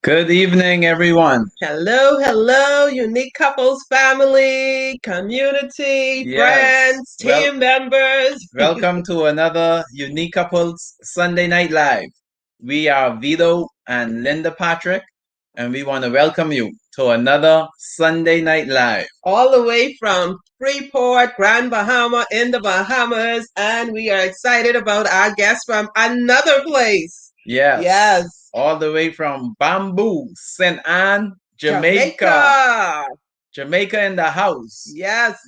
Good evening, everyone. Hello, hello, unique couples family, community, Yes, friends, team members. welcome to another Unique Couples Sunday Night Live. We are Vito and Linda Patrick, and we want to welcome you to another Sunday Night Live. All the way from Freeport, Grand Bahama in the Bahamas, and we are excited about our guest from another place. Yes. All the way from Bamboo, St. Anne, Jamaica. Jamaica in the house. Yes.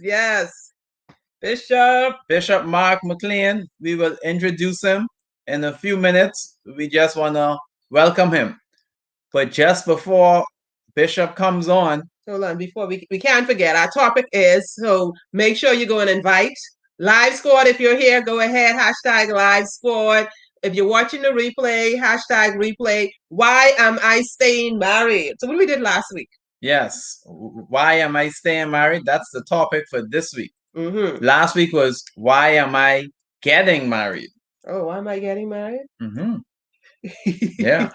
Bishop Mark Mclean. We will introduce him in a few minutes. We just want to welcome him. But just before Bishop comes on. Hold on, before we can't forget, our topic is, so make sure you go and invite. Live Squad, if you're here, go ahead, hashtag Live Squad. If you're watching the replay, hashtag replay. Why am I staying married? So what we did last week. Yes. Why am I staying married? That's the topic for this week. Mm-hmm. Last week was, why am I getting married? Oh, why am I getting married? Mm-hmm. Yeah.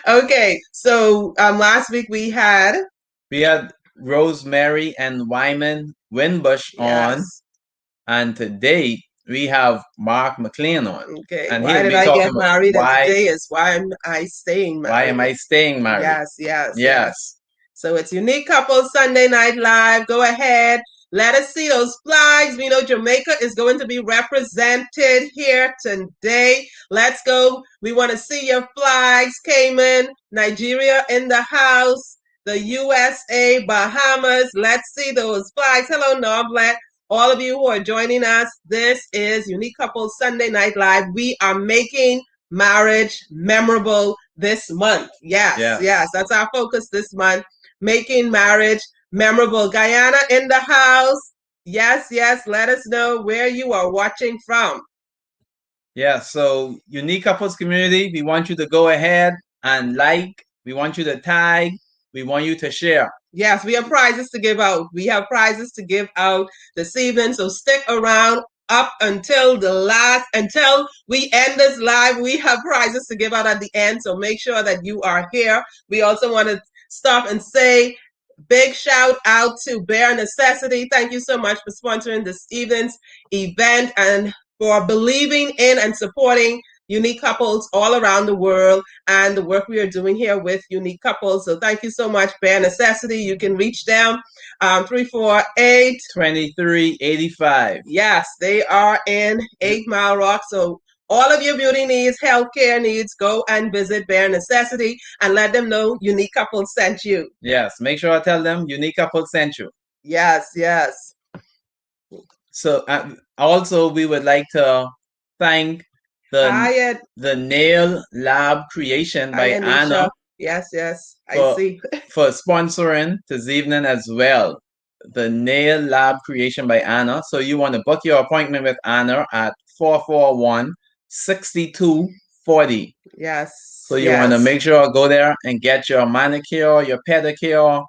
Okay. So last week we had Rosemary and Wyman Winbush on. And today we have Mark Mclean on. Okay. And why did I get married? And today is why am I staying married? Why am I staying married? Yes. So it's Unique Couples Sunday Night Live. Go ahead. Let us see those flags. We know Jamaica is going to be represented here today. Let's go. We want to see your flags. Cayman, Nigeria in the house, the USA, Bahamas. Let's see those flags. Hello, Norblet. All of you who are joining us, this is Unique Couples Sunday Night Live. We are making marriage memorable this month. Yes. That's our focus this month. Making marriage memorable. Guyana in the house. Yes. Let us know where you are watching from. Yeah, so Unique Couples community, we want you to go ahead and like. We want you to tag. We want you to share. Yes, we have prizes to give out. We have prizes to give out this evening. So stick around up until we end this live. We have prizes to give out at the end. So make sure that you are here. We also want to stop and say big shout out to Bare Necessity. Thank you so much for sponsoring this evening's event and for believing in and supporting unique couples all around the world and the work we are doing here with unique couples. So thank you so much, Bare Necessity. You can reach them 348-2385. Yes, they are in 8 Mile Rock. So all of your beauty needs, healthcare needs, go and visit Bare Necessity and let them know Unique Couples sent you. Yes, make sure I tell them Unique Couples sent you. Yes. So also we would like to thank the Nail Lab Creation by Anna. Yes, I see. For sponsoring this evening as well. The Nail Lab Creation by Anna. So you want to book your appointment with Anna at 441-6240. Yes. So you want to make sure go there and get your manicure, your pedicure.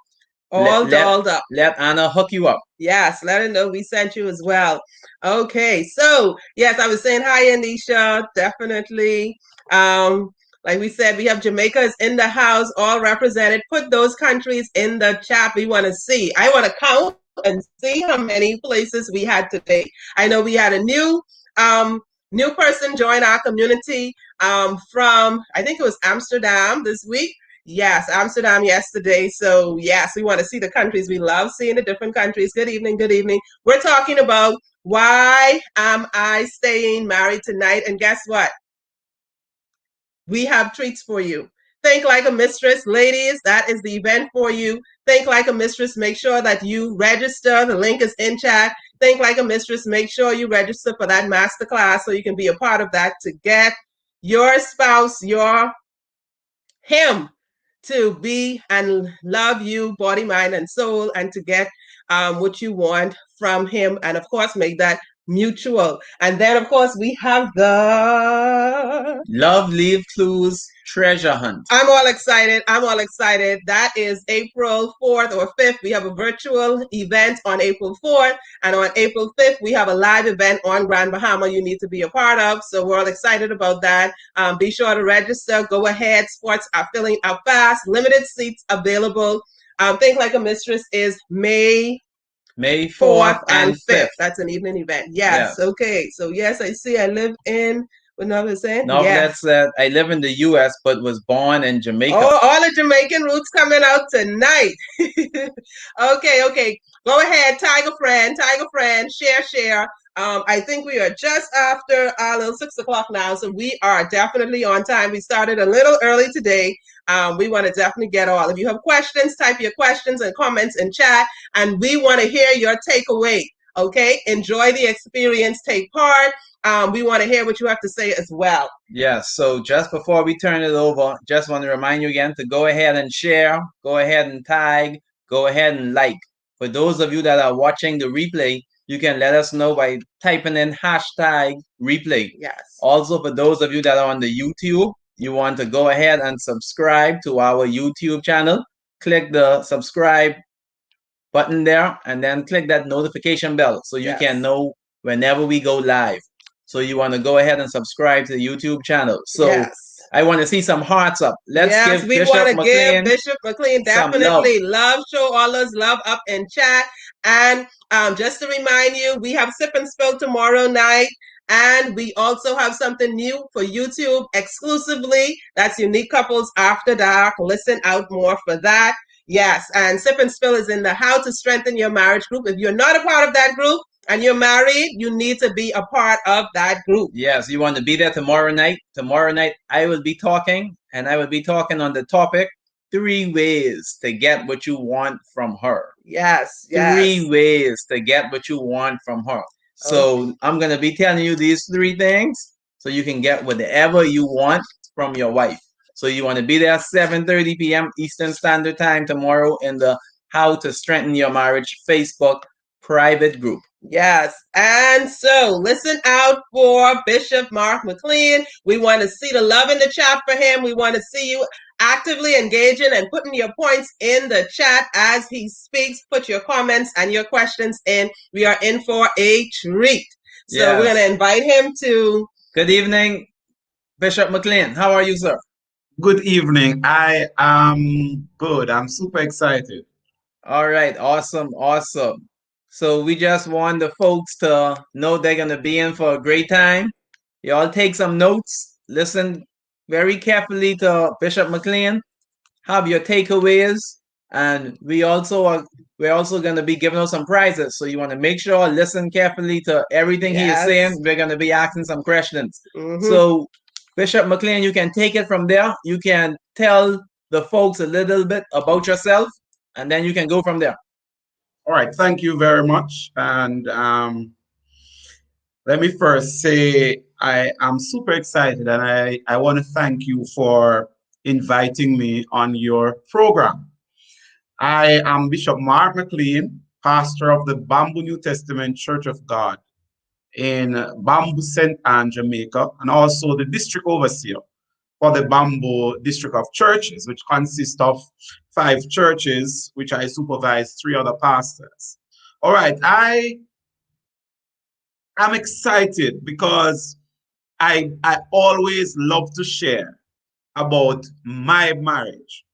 All dolled up. Let Anna hook you up. Yes, let her know we sent you as well. Okay, so yes, I was saying hi, Anisha. Definitely. Like we said, we have Jamaica is in the house, all represented. Put those countries in the chat we want to see. I want to count and see how many places we had today. I know we had a new person join our community from, I think it was Amsterdam this week. Yes, Amsterdam yesterday. So yes, we want to see the countries. We love seeing the different countries. Good evening. We're talking about why am I staying married tonight? And guess what? We have treats for you. Think Like a Mistress, ladies. That is the event for you. Think Like a Mistress. Make sure that you register. The link is in chat. Think Like a Mistress. Make sure you register for that masterclass so you can be a part of that to get your spouse, him to be and love you, body, mind, and soul, and to get what you want from him. And of course, make that mutual. And then, of course, we have the Love Leave Clues Treasure Hunt. I'm all excited. I'm all excited. That is April 4th or 5th. We have a virtual event on April 4th. And on April 5th, we have a live event on Grand Bahama you need to be a part of. So we're all excited about that. Be sure to register. Go ahead. Spots are filling up fast. Limited seats available. Think Like a Mistress is May 4th and 5th. That's an evening event. Yes. Okay. So, yes, I see. I live in what Nova is saying? No, that's I live in the U.S. but was born in Jamaica. Oh, all the Jamaican roots coming out tonight. Okay. Go ahead, Tiger friend, share. I think we are just after our little 6 o'clock now, so we are definitely on time. We started a little early today. We want to definitely get all. If you have questions, type your questions and comments in chat, and we want to hear your takeaway. Okay, enjoy the experience, take part. We want to hear what you have to say as well. Yes, so just before we turn it over, just want to remind you again to go ahead and share, go ahead and tag, go ahead and like. For those of you that are watching the replay, you can let us know by typing in hashtag replay. Yes. Also, for those of you that are on the YouTube, you want to go ahead and subscribe to our YouTube channel. Click the subscribe button there and then click that notification bell so you can know whenever we go live. So you want to go ahead and subscribe to the YouTube channel. So I want to see some hearts up. Let's give Bishop Mclean Bishop McLean definitely love. Show all us love up in chat. And just to remind you, we have Sip and Spill tomorrow night. And we also have something new for YouTube exclusively. That's Unique Couples After Dark. Listen out more for that. Yes, and Sip and Spill is in the How to Strengthen Your Marriage group. If you're not a part of that group and you're married, you need to be a part of that group. Yes, you want to be there tomorrow night. Tomorrow night, I will be talking, and I will be talking on the topic 3 ways to get what you want from her. Yes. 3 ways to get what you want from her. So I'm going to be telling you these 3 things so you can get whatever you want from your wife. So you want to be there 7:30 p.m. Eastern Standard Time tomorrow in the How to Strengthen Your Marriage Facebook private group. Yes. And so listen out for Bishop Mark McLean. We want to see the love in the chat for him. We want to see you actively engaging and putting your points in the chat as he speaks. Put your comments and your questions in. We are in for a treat. So we're going to invite him to. Good evening, Bishop McLean. How are you, sir? Good evening. I am good. I'm super excited. All right. Awesome. So we just want the folks to know they're going to be in for a great time. Y'all take some notes. Listen very carefully to Bishop McLean. Have your takeaways. And we're also going to be giving out some prizes. So you want to make sure, listen carefully to everything he is saying. We're going to be asking some questions. So Bishop McLean, you can take it from there. You can tell the folks a little bit about yourself, and then you can go from there. All right. Thank you very much. And let me first say I am super excited, and I want to thank you for inviting me on your program. I am Bishop Mark McLean, pastor of the Bamboo New Testament Church of God in Bamboo St. Anne, Jamaica, and also the district overseer for the Bamboo District of Churches, which consists of 5 churches, which I supervise 3 other pastors. All right, I'm excited because I always love to share about my marriage,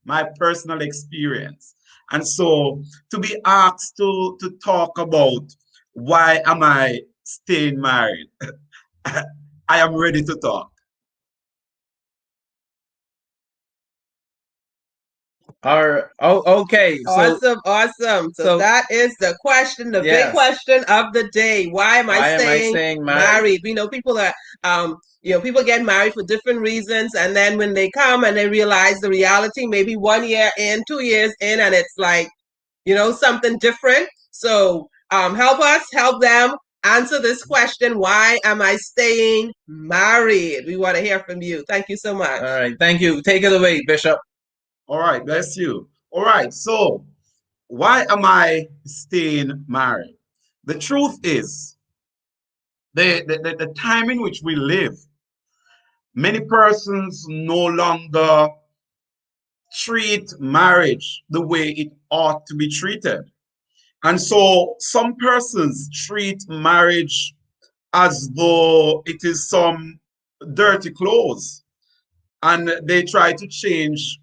my personal experience. And so to be asked to talk about why am I staying married, I am ready to talk. Okay. Awesome. So that is the question, the big question of the day. Why am I staying married? We know people are people get married for different reasons, and then when they come and they realize the reality, maybe 1 year in, 2 years in, and it's like, something different. So help them answer this question. Why am I staying married? We want to hear from you. Thank you so much. All right. Thank you. Take it away, Bishop. All right. Bless you. All right. So why am I staying married? The truth is, the time in which we live, many persons no longer treat marriage the way it ought to be treated. And so some persons treat marriage as though it is some dirty clothes, and they try to change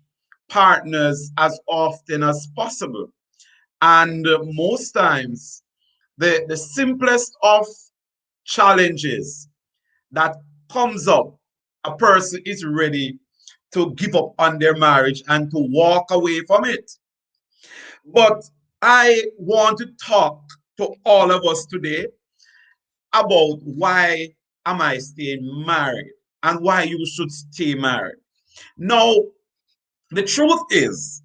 partners as often as possible. And most times, the simplest of challenges that comes up, a person is ready to give up on their marriage and to walk away from it. But I want to talk to all of us today about why am I staying married and why you should stay married. Now, the truth is,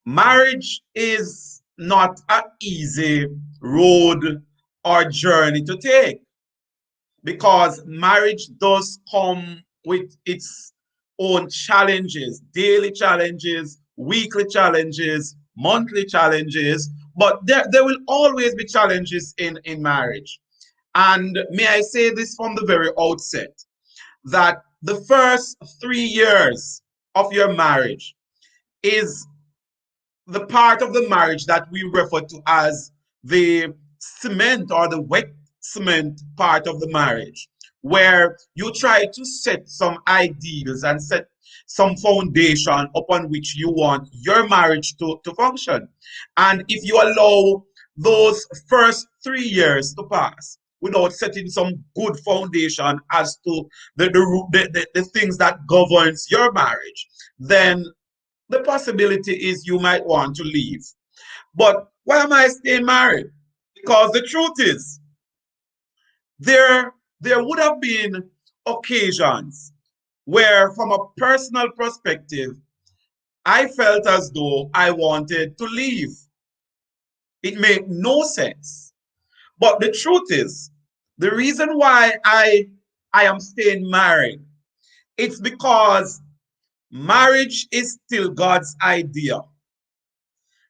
marriage is not an easy road or journey to take, because marriage does come with its own challenges, daily challenges, weekly challenges, monthly challenges, but there will always be challenges in marriage. And may I say this from the very outset, that the first 3 years of your marriage is the part of the marriage that we refer to as the cement or the wet cement part of the marriage, where you try to set some ideals and set some foundation upon which you want your marriage to function. And if you allow those first 3 years to pass without setting some good foundation as to the things that governs your marriage, then the possibility is you might want to leave. But why am I staying married? Because the truth is, there would have been occasions where, from a personal perspective, I felt as though I wanted to leave. It made no sense. But the truth is, the reason why I am staying married, it's because marriage is still God's idea.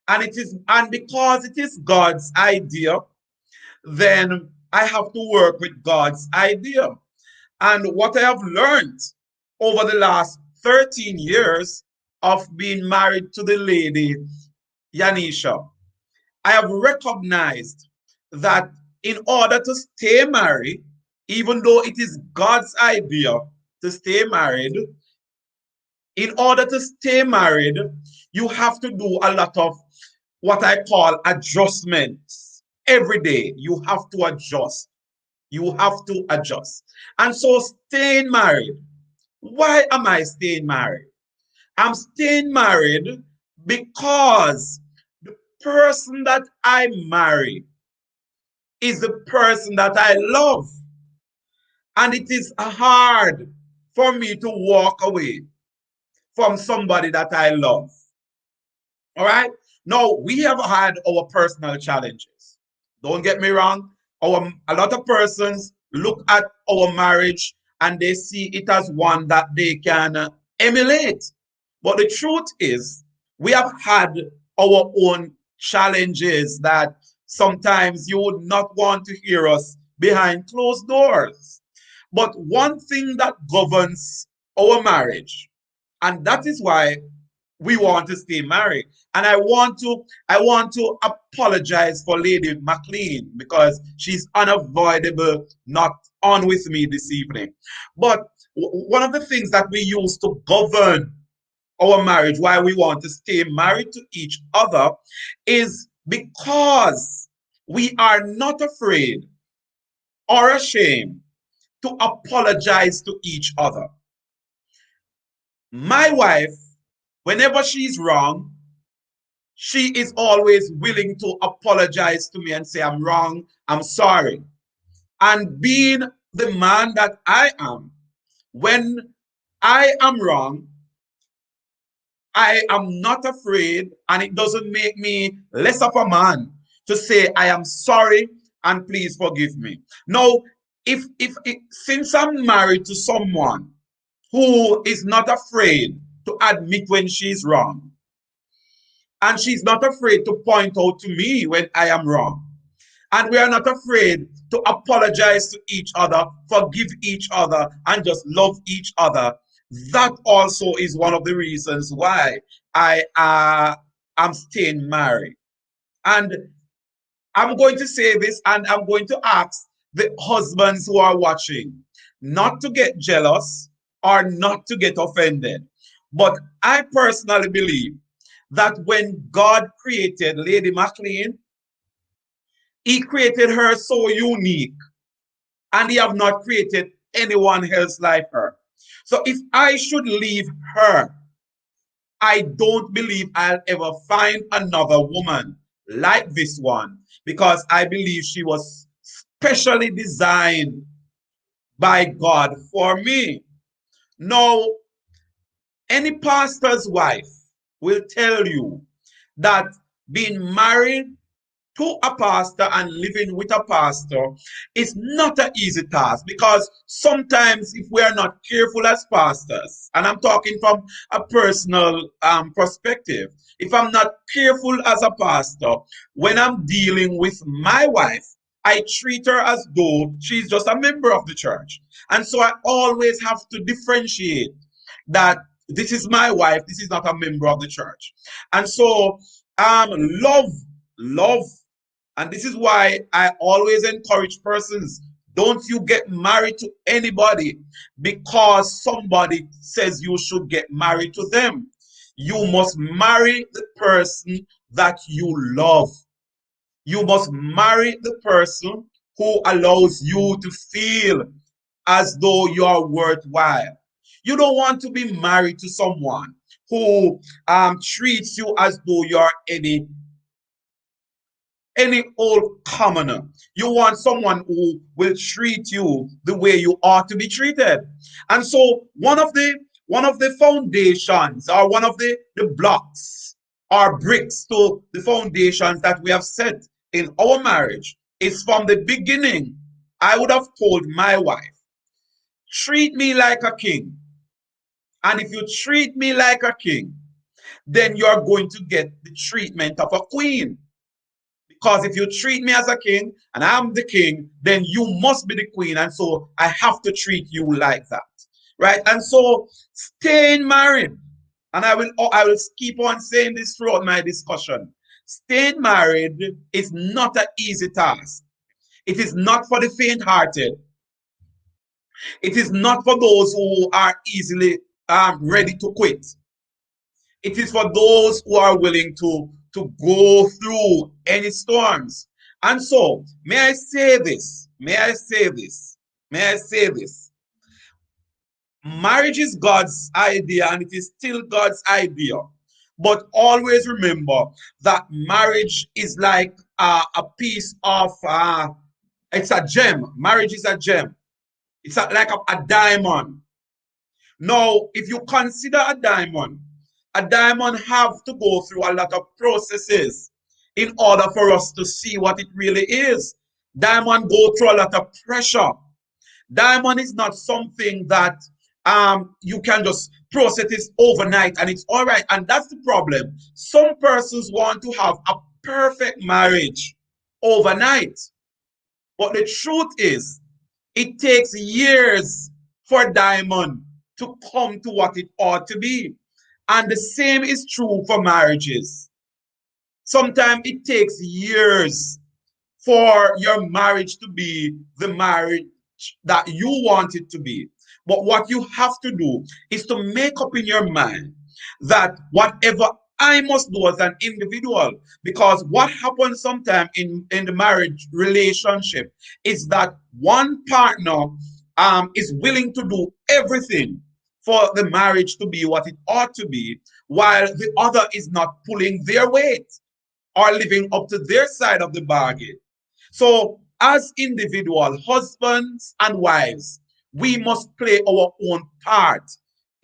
And because it is God's idea, then I have to work with God's idea. And what I have learned over the last 13 years of being married to the lady Yanisha, I have recognized that in order to stay married, even though it is God's idea to stay married, in order to stay married, you have to do a lot of what I call adjustments. Every day, you have to adjust. You have to adjust. And so, staying married, why am I staying married? I'm staying married because the person that I marry is the person that I love. And it is hard for me to walk away from somebody that I love. All right. Now, we have had our personal challenges. Don't get me wrong. A lot of persons look at our marriage and they see it as one that they can emulate. But the truth is, we have had our own challenges that sometimes you would not want to hear us behind closed doors. But one thing that governs our marriage, and that is why we want to stay married. And I want to apologize for Lady Mclean because she's unavoidable not on with me this evening. But one of the things that we use to govern our marriage, why we want to stay married to each other, is because we are not afraid or ashamed to apologize to each other. My wife, whenever she's wrong, she is always willing to apologize to me and say, I'm wrong, I'm sorry. And being the man that I am, when I am wrong, I am not afraid, and it doesn't make me less of a man to say, I am sorry and please forgive me. Now, if since I'm married to someone who is not afraid to admit when she's wrong, and she's not afraid to point out to me when I am wrong, and we are not afraid to apologize to each other, forgive each other, and just love each other. That also is one of the reasons why I am staying married. And I'm going to say this, and I'm going to ask the husbands who are watching not to get jealous or not to get offended. But I personally believe that when God created Lady Mclean, He created her so unique, and He have not created anyone else like her. So if I should leave her, I don't believe I'll ever find another woman like this one, because I believe she was specially designed by God for me. Now, any pastor's wife will tell you that being married to a pastor and living with a pastor is not an easy task, because sometimes if we are not careful as pastors, and I'm talking from a personal perspective, if I'm not careful as a pastor, when I'm dealing with my wife, I treat her as though she's just a member of the church. And so I always have to differentiate that this is my wife, this is not a member of the church. And so love, love, and this is why I always encourage persons, don't you get married to anybody because somebody says you should get married to them. You must marry the person that you love. You must marry the person who allows you to feel as though you are worthwhile. You don't want to be married to someone who treats you as though you're any old commoner. You want someone who will treat you the way you ought to be treated. And so one of the foundations, or one of the blocks or bricks to the foundations that we have set in our marriage is, from the beginning, I would have told my wife, treat me like a king. And if you treat me like a king, then you're going to get the treatment of a queen. Because if you treat me as a king and I'm the king, then you must be the queen. And so I have to treat you like that. Right? And so staying married, and I will keep on saying this throughout my discussion. Staying married is not an easy task. It is not for the faint-hearted. It is not for those who are easily ready to quit. It is for those who are willing to go through any storms. And so, may I say this? May I say this? May I say this? Marriage is God's idea, and it is still God's idea. But always remember that marriage is like a piece of, it's a gem. Marriage is a gem. It's like a diamond. Now, if you consider a diamond have to go through a lot of processes in order for us to see what it really is. Diamond go through a lot of pressure. Diamond is not something that you can just process this overnight and it's all right. And that's the problem. Some persons want to have a perfect marriage overnight. But the truth is, it takes years for diamond to come to what it ought to be. And the same is true for marriages. Sometimes it takes years for your marriage to be the marriage that you want it to be. But what you have to do is to make up in your mind that whatever I must do as an individual, because what happens sometimes in the marriage relationship is that one partner is willing to do everything for the marriage to be what it ought to be, while the other is not pulling their weight or living up to their side of the bargain. So, as individual husbands and wives, we must play our own part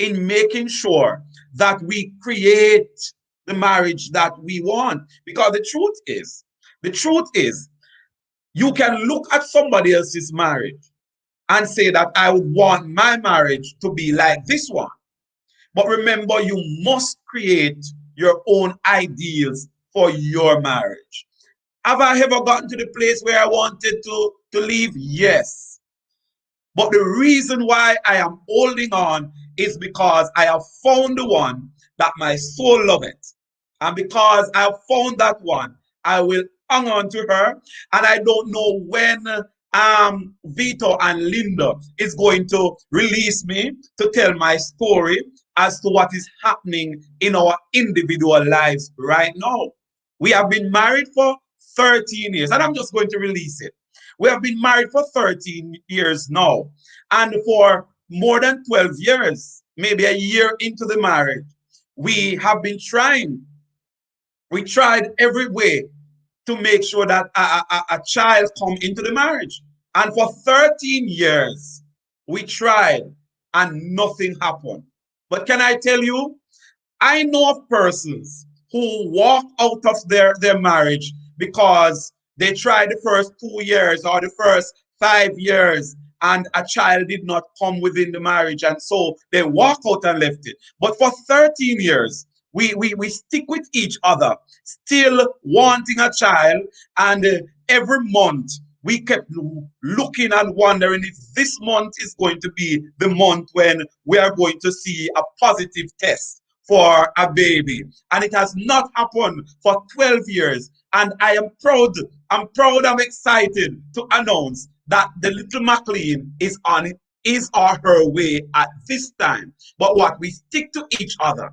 in making sure that we create the marriage that we want. Because the truth is, you can look at somebody else's marriage and say that I would want my marriage to be like this one. But remember, you must create your own ideals for your marriage. Have I ever gotten to the place where I wanted to leave? Yes. But the reason why I am holding on is because I have found the one that my soul loveth. And because I have found that one, I will hang on to her. And I don't know when Vito and Linda is going to release me to tell my story as to what is happening in our individual lives right now. We have been married for 13 years, and I'm just going to release it. We have been married for 13 years now. And for more than 12 years, maybe a year into the marriage, we have been trying. We tried every way to make sure that a child come into the marriage. And for 13 years, we tried and nothing happened. But can I tell you, I know of persons who walk out of their marriage because they tried the first 2 years or the first 5 years and a child did not come within the marriage. And so they walk out and left it. But for 13 years, we stick with each other, still wanting a child. And every month, we kept looking and wondering if this month is going to be the month when we are going to see a positive test for a baby. And it has not happened for 12 years. And I am proud, I'm excited to announce that the little Mclean is on his or her way at this time. But what we stick to each other,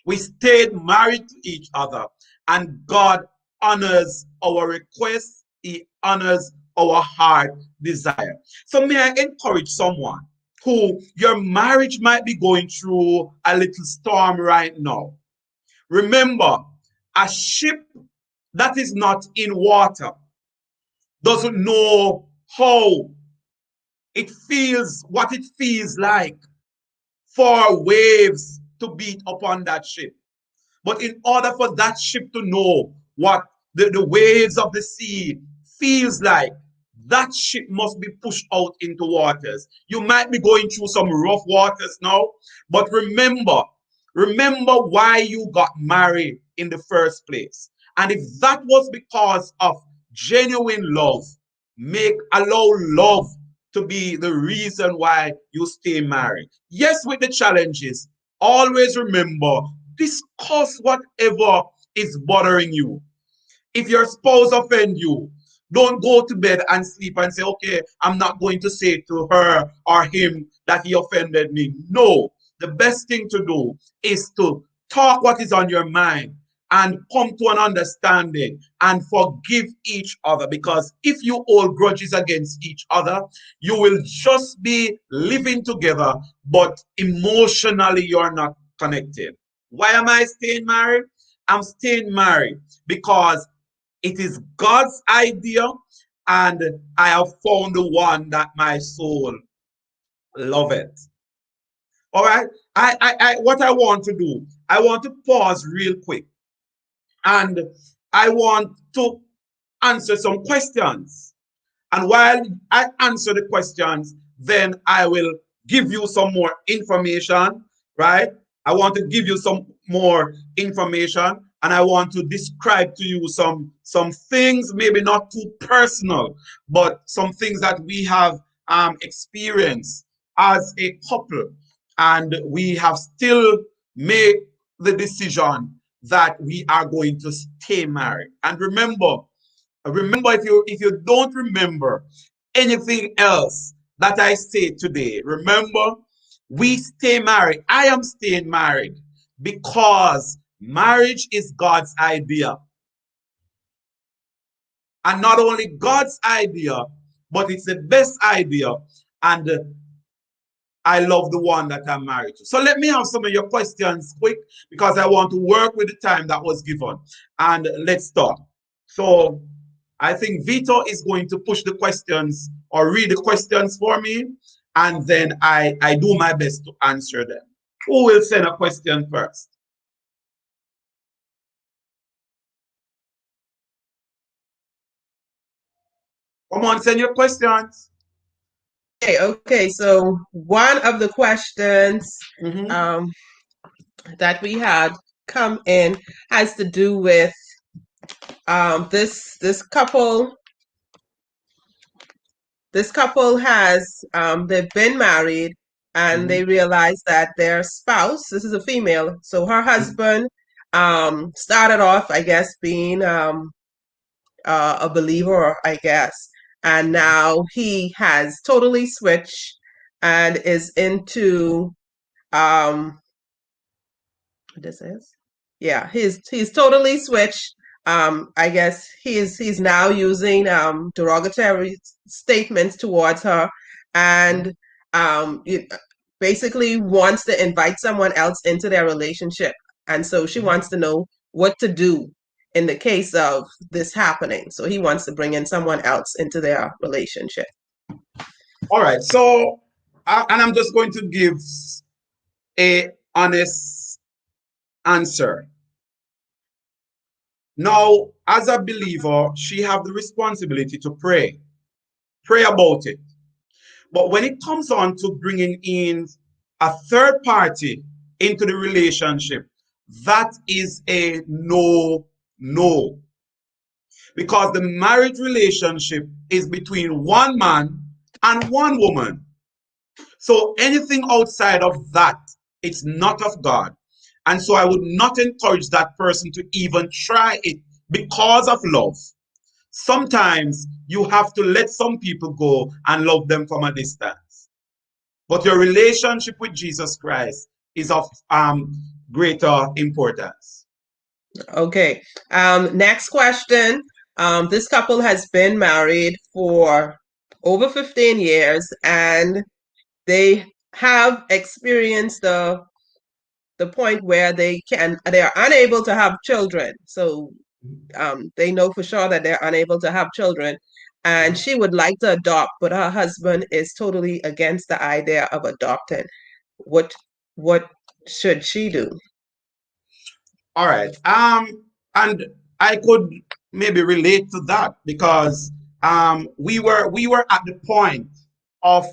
we stayed married to each other, and God honors our requests, He honors our heart desire. So may I encourage someone who your marriage might be going through a little storm right now. Remember, a ship that is not in water doesn't know how it feels, what it feels like for waves to beat upon that ship. But in order for that ship to know what the waves of the sea feels like, that ship must be pushed out into waters. You might be going through some rough waters now, but remember why you got married in the first place. And if that was because of genuine love, allow love to be the reason why you stay married. Yes, with the challenges, always remember, discuss whatever is bothering you. If your spouse offend you, don't go to bed and sleep and say, okay, I'm not going to say to her or him that he offended me. No, the best thing to do is to talk what is on your mind and come to an understanding and forgive each other. Because if you hold grudges against each other, you will just be living together, but emotionally you're not connected. Why am I staying married? I'm staying married because it is God's idea, and I have found the one that my soul loveth. All right. What I want to do, I want to pause real quick, and I want to answer some questions. And while I answer the questions, then I will give you some more information, right? I want to give you some more information, and I want to describe to you some things, maybe not too personal, but some things that we have experienced as a couple, and we have still made the decision that we are going to stay married. And remember, if you don't remember anything else that I say today, remember, we stay married. I am staying married because marriage is God's idea. And not only God's idea, but it's the best idea. And I love the one that I'm married to. So let me have some of your questions quick, because I want to work with the time that was given. And let's start. So I think Vito is going to push the questions or read the questions for me, and then I do my best to answer them. Who will send a question first? Come on, send your questions. Okay. So one of the questions that we had come in has to do with this couple has they've been married and they Mhm. realize that their spouse, this is a female, so her husband started off, I guess, being a believer, I guess, and now he has totally switched and is into what this is. Yeah, he's totally switched. I guess he's now using derogatory statements towards her, and it basically wants to invite someone else into their relationship. And so she Mhm. wants to know what to do in the case of this happening. So he wants to bring in someone else into their relationship. All right. So, and I'm just going to give a honest answer. Now, as a believer, she have the responsibility to pray about it. But when it comes on to bringing in a third party into the relationship, that is a no, no. Because the marriage relationship is between one man and one woman. So anything outside of that, it's not of God. And so I would not encourage that person to even try it because of love. Sometimes you have to let some people go and love them from a distance. But your relationship with Jesus Christ is of greater importance. Okay. Next question. This couple has been married for over 15 years and they have experienced the point where they are unable to have children. So they know for sure that they're unable to have children. And she would like to adopt, but her husband is totally against the idea of adopting. What what should she do? All right. And I could maybe relate to that because we were at the point of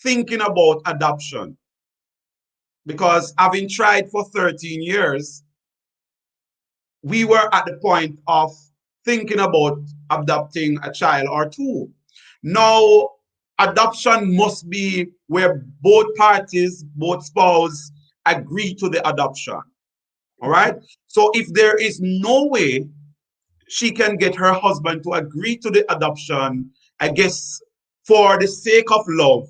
thinking about adoption because having tried for 13 years, we were at the point of thinking about adopting a child or two. Now, adoption must be where both parties, both spouses agree to the adoption. All right. So if there is no way she can get her husband to agree to the adoption, I guess for the sake of love,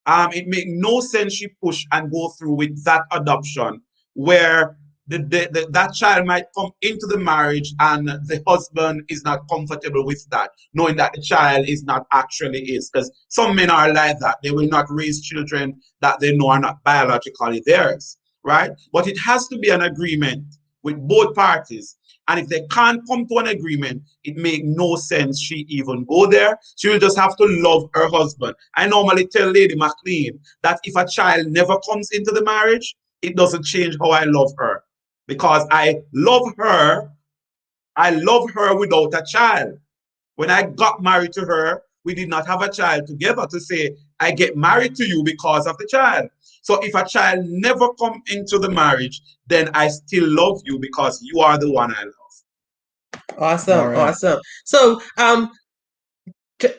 it make no sense she push and go through with that adoption where that child might come into the marriage and the husband is not comfortable with that, knowing that the child is not actually his. Because some men are like that. They will not raise children that they know are not biologically theirs, right? But it has to be an agreement with both parties. And if they can't come to an agreement, it make no sense she even go there. She will just have to love her husband. I normally tell Lady Mclean that if a child never comes into the marriage, it doesn't change how I love her. Because I love her without a child. When I got married to her, we did not have a child together to say, I get married to you because of the child. So if a child never come into the marriage, then I still love you because you are the one I love. All Awesome, right. awesome. So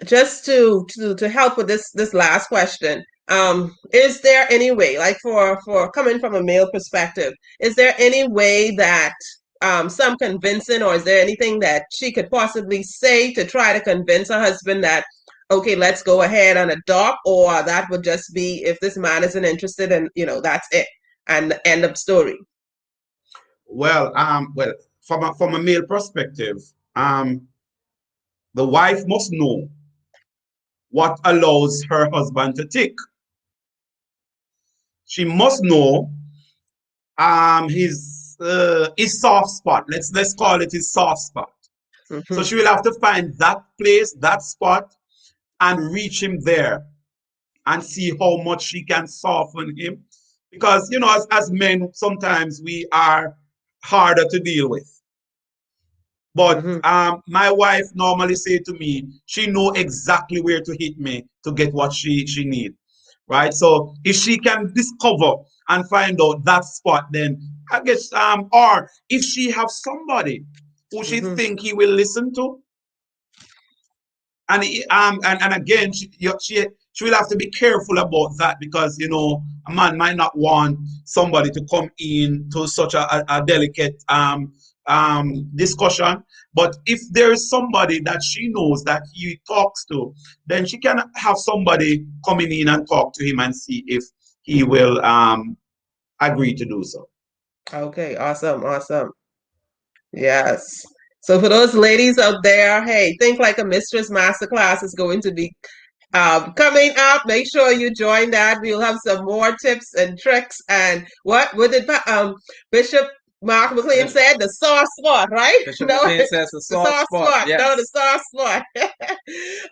just to help with this last question, is there any way, like for coming from a male perspective, is there any way that some convincing, or is there anything that she could possibly say to try to convince her husband that, okay, let's go ahead and adopt, or that would just be if this man isn't interested, and that's it, and end of story. Well, from a male perspective, um, the wife must know what allows her husband to tick. She must know his soft spot. Let's call it his soft spot. So Mm-hmm. she will have to find that place, that spot, and reach him there and see how much she can soften him. Because as men, sometimes we are harder to deal with. But Mm-hmm. my wife normally say to me, she know exactly where to hit me to get what she need, right? So if she can discover and find out that spot, then I guess or if she have somebody who she Mm-hmm. think he will listen to. And again, she will have to be careful about that, because a man might not want somebody to come in to such a delicate discussion. But if there is somebody that she knows that he talks to, then she can have somebody coming in and talk to him and see if he will agree to do so. Okay, awesome, awesome. Yes. So for those ladies out there, hey, think like a mistress masterclass is going to be coming up. Make sure you join that. We'll have some more tips and tricks. And what did Bishop Mark McLean said? The soft spot, right? Bishop No, McLean says a the soft soft spot. spot. No, the Yes. soft spot.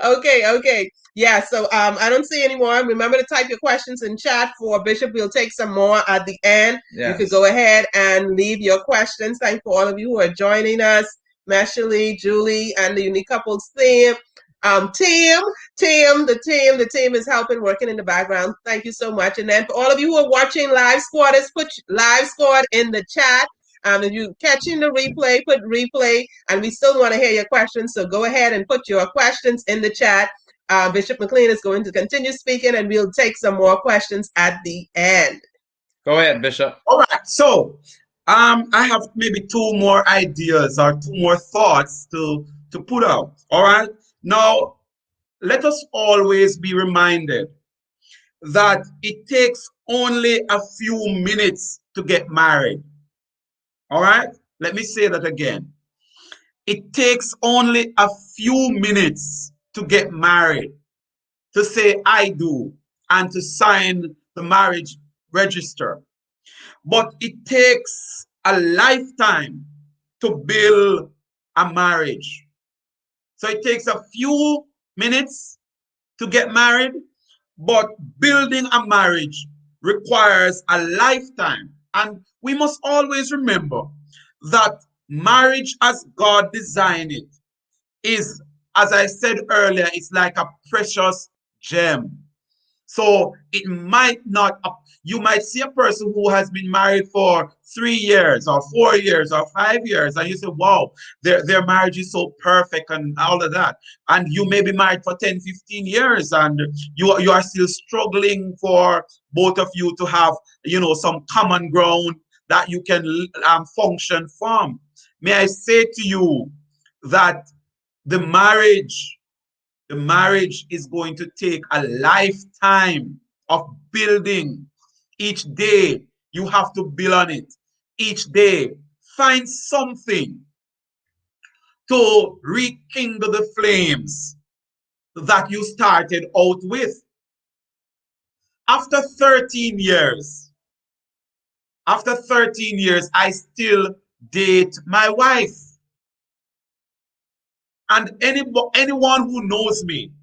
Okay, okay. Yeah, so I don't see any more. Remember to type your questions in chat for Bishop. We'll take some more at the end. You could Yes. go ahead and leave your questions. Thank for all of you who are joining us. Meshley, Julie, and the Unique Couples team. The team is helping, working in the background. Thank you so much. And then for all of you who are watching live squatters, put live squad in the chat. If you're catching the replay, put replay. And we still want to hear your questions. So go ahead and put your questions in the chat. Bishop McLean is going to continue speaking, and we'll take some more questions at the end. Go ahead, Bishop. All right. So I have maybe two more ideas or two more thoughts to put out. All right. Now, let us always be reminded that it takes only a few minutes to get married. All right. Let me say that again. It takes only a few minutes to get married, to say I do, and to sign the marriage register. But it takes a lifetime to build a marriage. So it takes a few minutes to get married, but building a marriage requires a lifetime. And we must always remember that marriage, as God designed it, is, as I said earlier, it's like a precious gem. So it might not, you might see a person who has been married for 3 years or 4 years or 5 years, and you say, wow, their marriage is so perfect and all of that. And you may be married for 10, 15 years, and you are still struggling for both of you to have, some common ground that you can function from. May I say to you that the marriage the marriage is going to take a lifetime of building. Each day, you have to build on it. Each day, find something to rekindle the flames that you started out with. After 13 years, I still date my wife. And anyone who knows me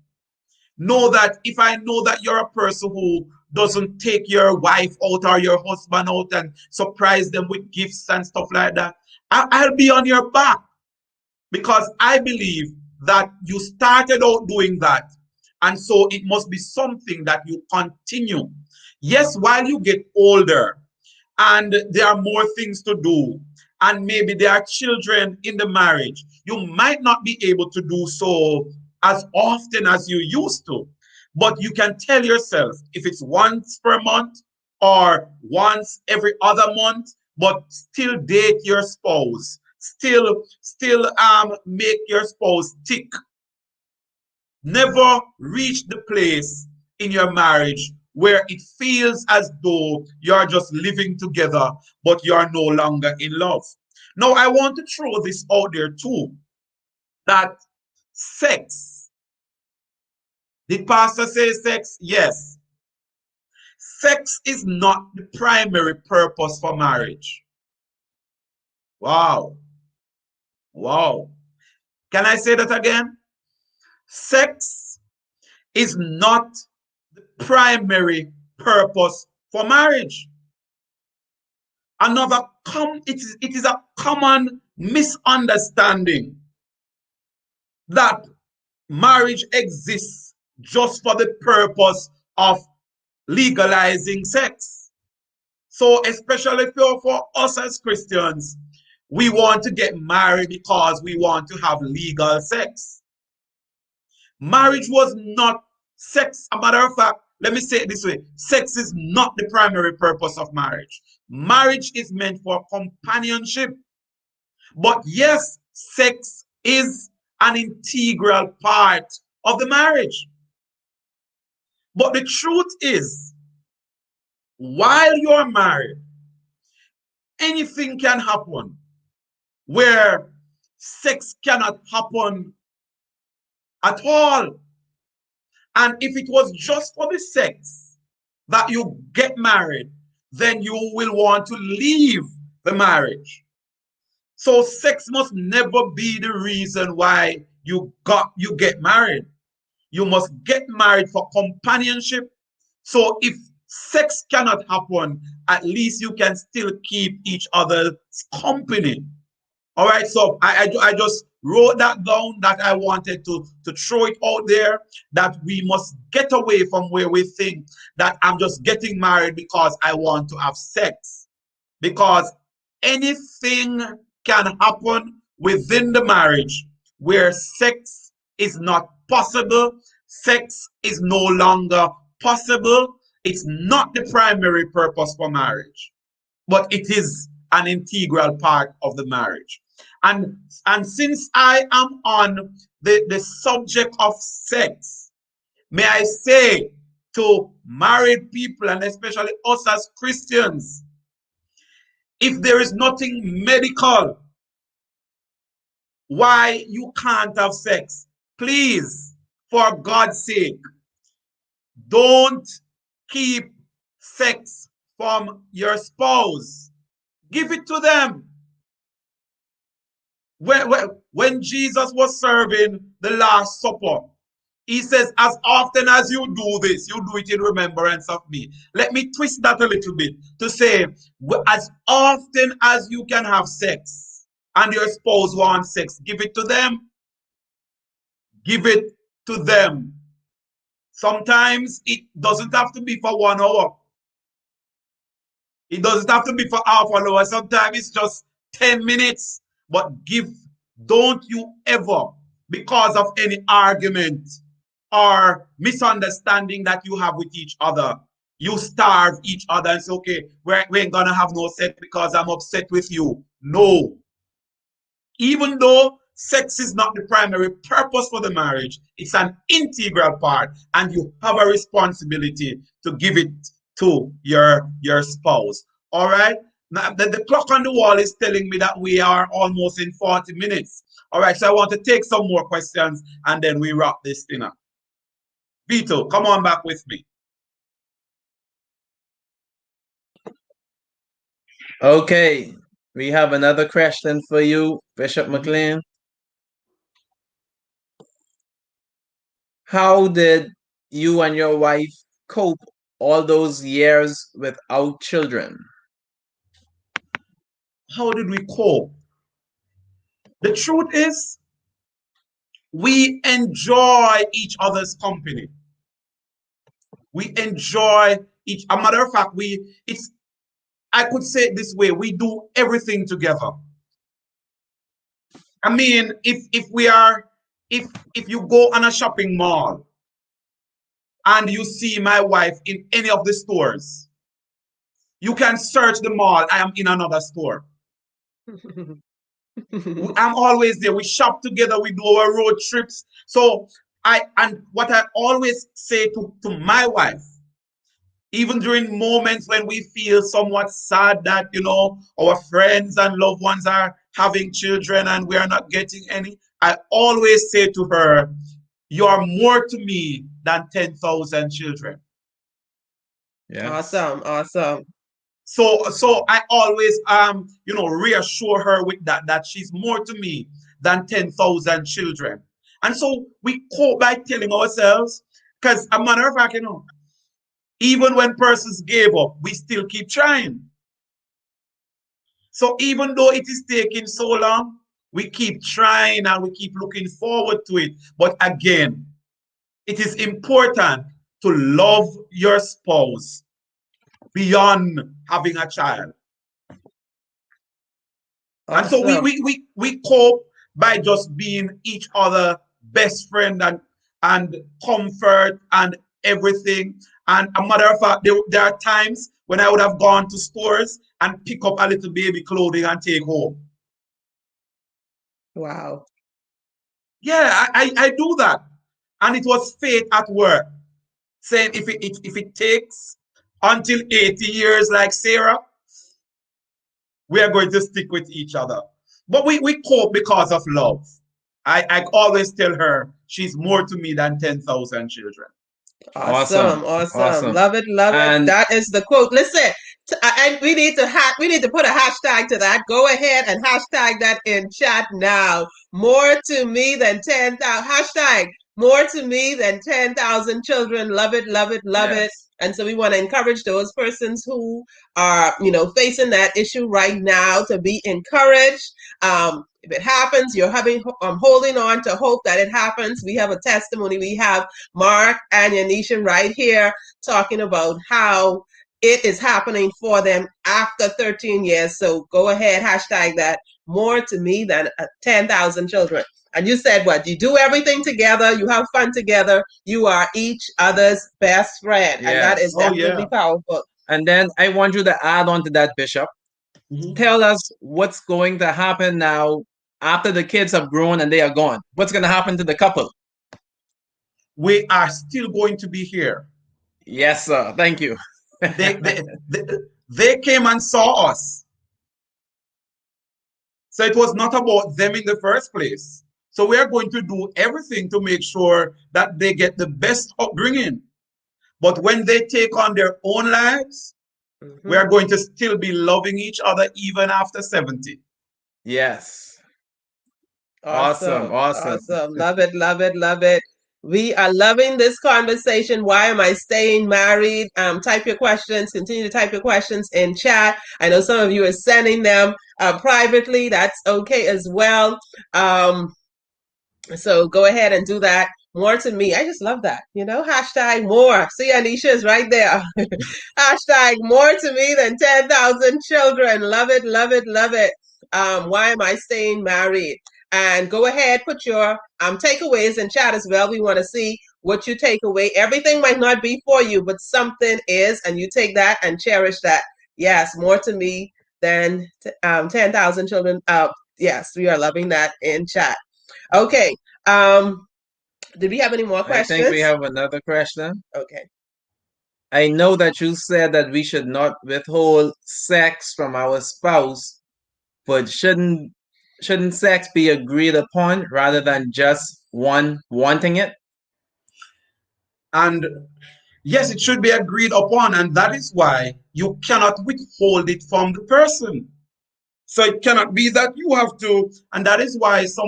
know that if I know that you're a person who doesn't take your wife out or your husband out and surprise them with gifts and stuff like that, I'll be on your back, because I believe that you started out doing that. And so it must be something that you continue. Yes, while you get older and there are more things to do, and maybe there are children in the marriage, you might not be able to do so as often as you used to. But you can tell yourself, if it's once per month or once every other month, but still date your spouse, still make your spouse tick. Never reach the place in your marriage where it feels as though you're just living together, but you're no longer in love. Now, I want to throw this out there too, that sex, did Pastor say sex? Yes. Sex is not the primary purpose for marriage. Wow. Wow. Can I say that again? Sex is not the primary purpose for marriage. It is a common misunderstanding that marriage exists just for the purpose of legalizing sex. So especially for us as Christians, We want to get married because we want to have legal sex. Marriage was not sex. A matter of fact, let me say it this way: sex is not the primary purpose of marriage. Marriage is meant for companionship. But yes, sex is an integral part of the marriage. But the truth is, while you're married, anything can happen where sex cannot happen at all. And if it was just for the sex that you get married, then you will want to leave the marriage. So sex must never be the reason why you get married. You must get married for companionship. So if sex cannot happen, at least you can still keep each other's company. All right, so I just wrote that down, that I wanted to throw it out there, that we must get away from where we think that I'm just getting married because I want to have sex. Because anything can happen within the marriage where sex is not possible, sex is no longer possible. It's not the primary purpose for marriage, but it is an integral part of the marriage. And since I am on the subject of sex, may I say to married people, and especially us as Christians, if there is nothing medical why you can't have sex, please, for God's sake, don't keep sex from your spouse. Give it to them. When Jesus was serving the Last Supper, he says, as often as you do this, you do it in remembrance of me. Let me twist that a little bit to say, as often as you can have sex and your spouse wants sex, give it to them. Give it to them. Sometimes it doesn't have to be for 1 hour. It doesn't have to be for half an hour. Sometimes it's just 10 minutes. But don't you ever, because of any argument or misunderstanding that you have with each other, you starve each other and say, okay, we ain't gonna have no sex because I'm upset with you. No. Even though sex is not the primary purpose for the marriage, it's an integral part, and you have a responsibility to give it to your spouse. All right. Now, the clock on the wall is telling me that we are almost in 40 minutes. All right, so I want to take some more questions and then we wrap this thing up. Vito, come on back with me. Okay, we have another question for you, Bishop Mclean. How did you and your wife cope all those years without children? How did we cope? The truth is, we enjoy each other's company. We enjoy a matter of fact, I could say it this way, we do everything together. I mean, if you go on a shopping mall and you see my wife in any of the stores, you can search the mall. I am in another store. I'm always there. We shop together. We do our road trips. So what I always say to my wife, even during moments when we feel somewhat sad that, our friends and loved ones are having children and we are not getting any, I always say to her, you are more to me than 10,000 children. Yes. Awesome. So I always reassure her with that she's more to me than 10,000 children. And so we cope by telling ourselves, because a matter of fact, even when persons gave up, we still keep trying. So even though it is taking so long, we keep trying and we keep looking forward to it. But again, it is important to love your spouse beyond having a child. And so we Awesome. we we we cope by just being each other best friend and comfort and everything. And a matter of fact, there are times when I would have gone to stores and pick up a little baby clothing and take home. Wow. Yeah, I do that. And it was faith at work, saying if it takes until 80 years like Sarah, we are going to stick with each other. But we cope because of love. I always tell her she's more to me than 10,000 children. Awesome. Awesome, awesome. Awesome. Love it, love it. And That is the quote. Listen, we need to we need to put a hashtag to that. Go ahead and hashtag that in chat now. More to me than 10,000. Hashtag more to me than 10,000 children. Love it, love it, love it. Yes. And so we want to encourage those persons who are, facing that issue right now to be encouraged. If it happens, you're holding on to hope that it happens. We have a testimony. We have Mark and Yanisha right here talking about how it is happening for them after 13 years. So go ahead, hashtag that. More to me than 10,000 children. And you said what? You do everything together. You have fun together. You are each other's best friend. And that is yes. Oh yeah. definitely powerful. And then I want you to add on to that, Bishop. Mhm. Tell us what's going to happen now after the kids have grown and they are gone. What's going to happen to the couple? We are still going to be here. Yes, sir. Thank you. They they, they, they came and saw us. So it was not about them in the first place. So we are going to do everything to make sure that they get the best upbringing. But when they take on their own lives, we Mm-hmm. are going to still be loving each other even after 70. Yes. Awesome. Awesome. Awesome. Awesome. Love it. Love it. Love it. We are loving this conversation. Why am I staying married? Type your questions. Continue to type your questions in chat. I know some of you are sending them privately. That's okay as well. So go ahead and do that. More to me. I just love that. Hashtag more. See, Anisha is right there. Hashtag more to me than 10,000 children. Love it, love it, love it. Why am I staying married? And go ahead, put your takeaways in chat as well. We want to see what you take away. Everything might not be for you, but something is, and you take that and cherish that. Yes, more to me than 10,000 children. Yes, we are loving that in chat. Okay. Um, did we have any more I think we questions? have another question. Okay. I know that you said that we should not withhold sex from our spouse, but shouldn't sex be agreed upon rather than just one wanting it? And yes, it should be agreed upon. And that is why you cannot withhold it from the person. So it cannot be that you have to, and that is why is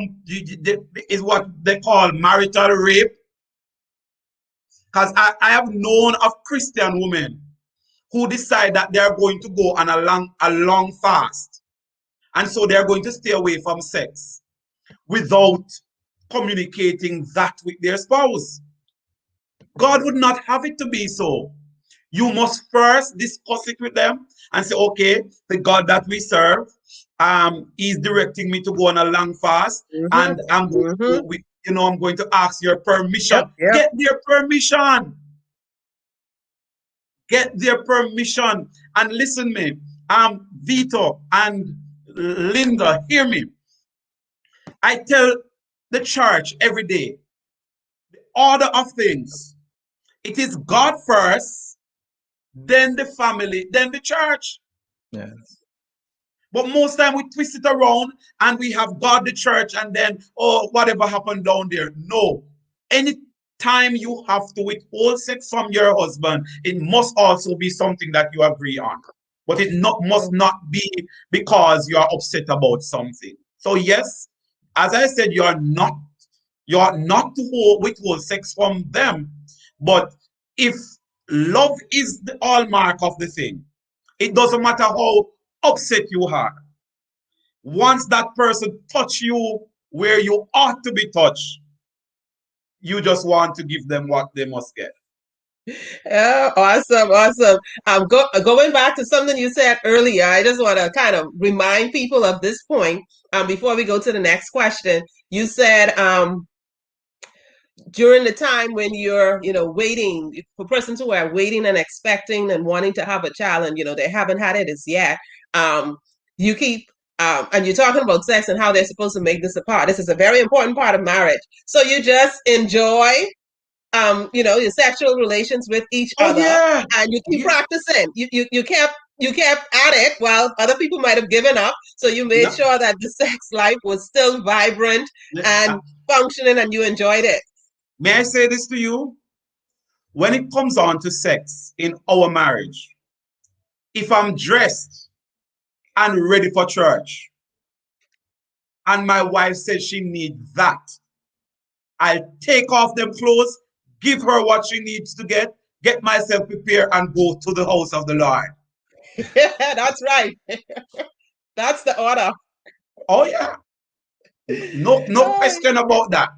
what they call marital rape. Because I have known of Christian women who decide that they are going to go on a long fast. And so they are going to stay away from sex without communicating that with their spouse. God would not have it to be so. You must first discuss it with them and say, okay, the God that we serve is directing me to go on a long fast, Mm-hmm. and I'm going Mm-hmm. to, I'm going to ask your permission. Yep. Yep. Get their permission. Get their permission. And listen me, Vito and Linda, hear me. I tell the church every day, order of things. It is God first, then the family, then the church. Yes. But most time we twist it around and we have God, the church, and then, oh, whatever happened down there. No. Anytime you have to withhold sex from your husband, it must also be something that you agree on. But it must not be because you are upset about something. So yes, as I said, you are not to withhold sex from them. But if love is the hallmark of the thing, it doesn't matter how upset you are. Once that person touch you where you ought to be touched, you just want to give them what they must get. Yeah, awesome, awesome. Going back to something you said earlier, I just want to kind of remind people of this point before we go to the next question. You said during the time when you're, waiting for persons who are waiting and expecting and wanting to have a child, and they haven't had it as yet. You keep and you're talking about sex and how they're supposed to make this a part. This is a very important part of marriage. So you just enjoy your sexual relations with each Oh other, yeah, and you keep yeah. practicing. You kept at it while other people might have given up. So you made No, sure that the sex life was still vibrant uh, and functioning, and you enjoyed it. may I say this to you? When it comes on to sex in our marriage, if I'm dressed and ready for church, and my wife says she needs that, I'll take off them clothes, give her what she needs to get myself prepared, and go to the house of the Lord. Yeah, that's right. That's the order. Oh yeah, no question about that.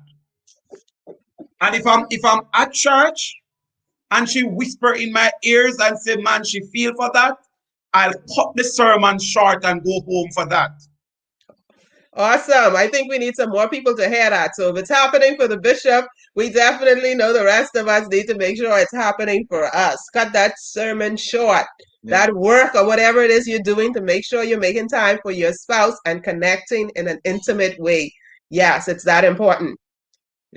And if I'm at church and she whisper in my ears and say, "Man, she feel for that," I'll cut the sermon short and go home for that. Awesome. I think we need some more people to hear that. So if it's happening for the bishop, we definitely know the rest of us need to make sure it's happening for us. Cut that sermon short. Yeah. That work or whatever it is you're doing to make sure you're making time for your spouse and connecting in an intimate way. Yes, it's that important.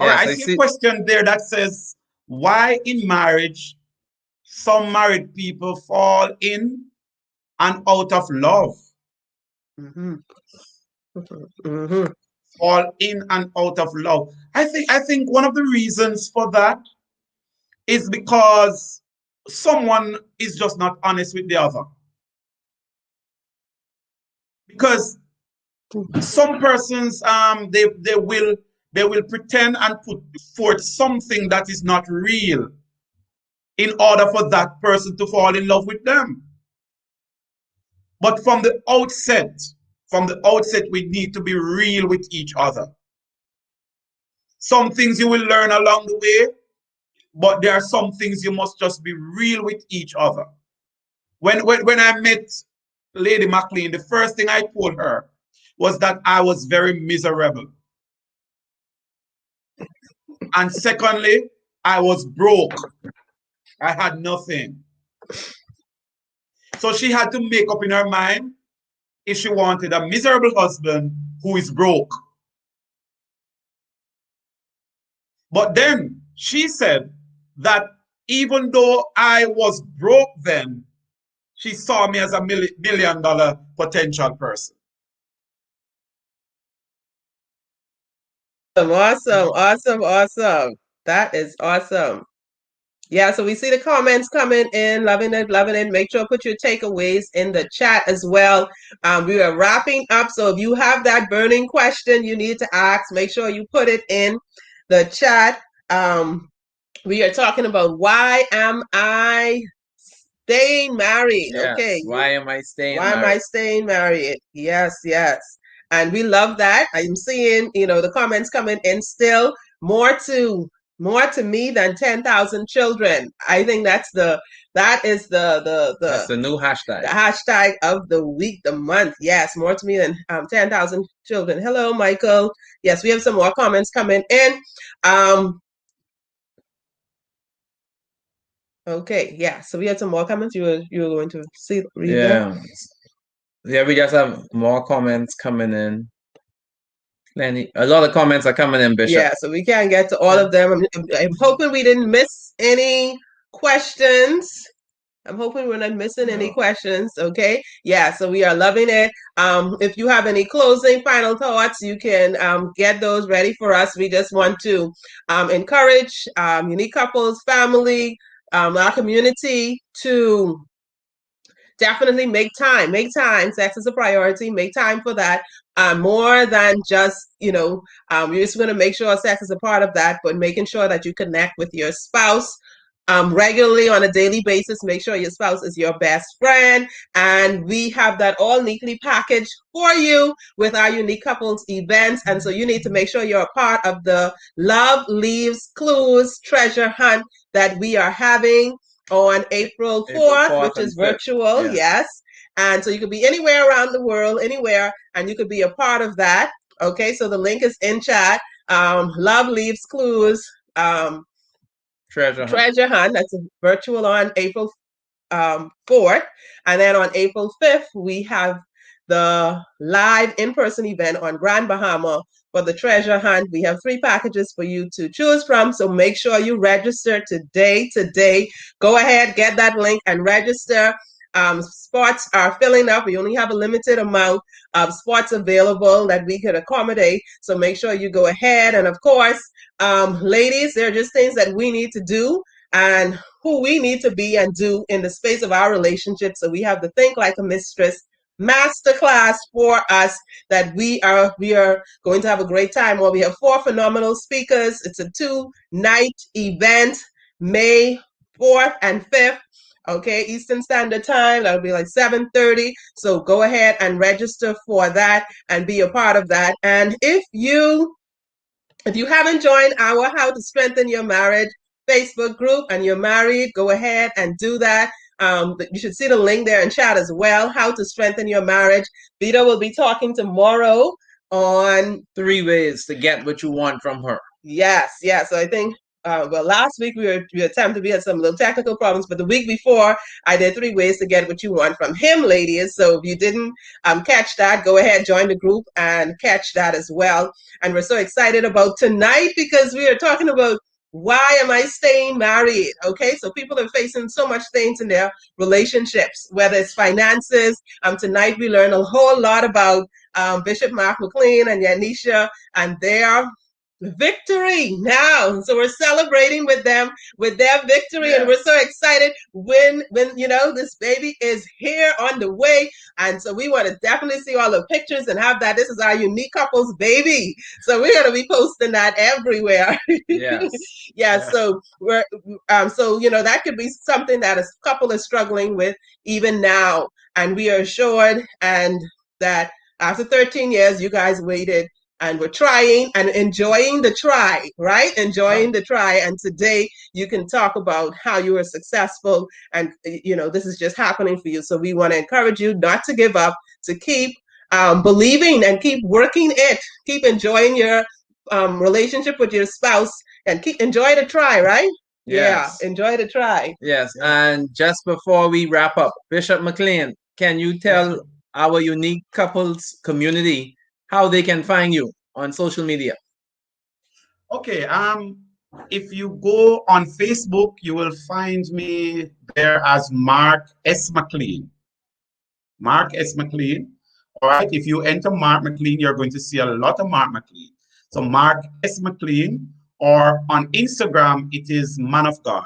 All right, Yes, I I see a see. question there that says, why in marriage some married people fall in and out of love? Mm-hmm. Mm-hmm. Fall in and out of love. I think one of the reasons for that is because someone is just not honest with the other. Because some persons they will pretend and put forth something that is not real in order for that person to fall in love with them. But from the outset, we need to be real with each other. Some things you will learn along the way, but there are some things you must just be real with each other. When I met Lady Mclean, the first thing I told her was that I was very miserable. And secondly, I was broke. I had nothing. So she had to make up in her mind if she wanted a miserable husband who is broke. But then she said that even though I was broke then, she saw me as a $1 million potential person. Awesome, awesome, awesome. That is awesome. Yeah, so we see the comments coming in, loving it, loving it. Make sure put your takeaways in the chat as well. We are wrapping up, so if you have that burning question you need to ask, make sure you put it in the chat. We are talking about why am I staying married? Okay, Yes. Why am I staying why am I married? staying married? Yes, yes. And we love that. I'm seeing, the comments coming in still. More to me than 10,000 children. I think that is That's the new the hashtag. hashtag of the week, the month. Yes, more to me than 10,000 children. Hello, Michael. Yes, we have some more comments coming in. Um, okay, yeah. So we had some more comments. You were going to read them. Yeah. Yeah, we just have more comments coming in. A lot of comments are coming in, Bishop. Yeah, so we can't get to all of them. I'm hoping we didn't miss any questions. I'm hoping we're not missing any questions. Okay. Yeah, so we are loving it. If you have any closing final thoughts, you can get those ready for us. We just want to encourage unique couples, family, our community to definitely make time. Make time. Sex is a priority. Make time for that. More than just, you're just going to make sure sex is a part of that, but making sure that you connect with your spouse regularly on a daily basis. Make sure your spouse is your best friend. And we have that all neatly packaged for you with our unique couples events. And so you need to make sure you're a part of the Love Leaves Clues treasure hunt that we are having on April 4th, which is virtual. Yes. And so you could be anywhere around the world, anywhere, and you could be a part of that. Okay, so the link is in chat. Love Leaves Clues. Treasure Hunt. That's a virtual on April 4th. And then on April 5th, we have the live in-person event on Grand Bahama for the treasure hunt. We have 3 packages for you to choose from. So make sure you register today. Go ahead, get that link and register. Spots are filling up. We only have a limited amount of spots available that we could accommodate. So make sure you go ahead. And of course, ladies, there are just things that we need to do and who we need to be and do in the space of our relationship. So we have the Think Like a Mistress masterclass for us that we are going to have a great time. Well, we have 4 phenomenal speakers. It's a 2-night event, May 4th and 5th. Okay, Eastern Standard Time. That'll be like 7:30. So go ahead and register for that and be a part of that. And if you haven't joined our How to Strengthen Your Marriage Facebook group and you're married, go ahead and do that. You should see the link there in chat as well. How to Strengthen Your Marriage. Vita will be talking tomorrow on 3 ways to get what you want from her. Yes. So I think last week we attempted, we had some little technical problems, but the week before I did 3 ways to get what you want from him, ladies. So if you didn't catch that, go ahead, join the group and catch that as well. And we're so excited about tonight because we are talking about why am I staying married? Okay, so people are facing so much things in their relationships, whether it's finances. Tonight we learn a whole lot about Bishop Mark Mclean and Yanisha and their victory now. So we're celebrating with them with their victory. Yes. And we're so excited when this baby is here on the way. And so we want to definitely see all the pictures and have that. This is our unique couples baby. So we're going to be posting that everywhere. Yes. Yeah. So we're that could be something that a couple is struggling with even now. And we are assured and that after 13 years, you guys waited and we're trying and enjoying the try, right? Enjoying the try. And today you can talk about how you were successful and, this is just happening for you. So we want to encourage you not to give up, to keep believing and keep working it, keep enjoying your relationship with your spouse and enjoy the try, right? Yes. Yeah, enjoy the try. Yes. And just before we wrap up, Bishop Mclean, can you tell our unique couples community how they can find you on social media? Okay, if you go on Facebook, you will find me there as Mark S. Mclean. Mark S. Mclean. All right, if you enter Mark Mclean, you're going to see a lot of Mark Mclean. So Mark S. Mclean, or on Instagram, it is Man of God.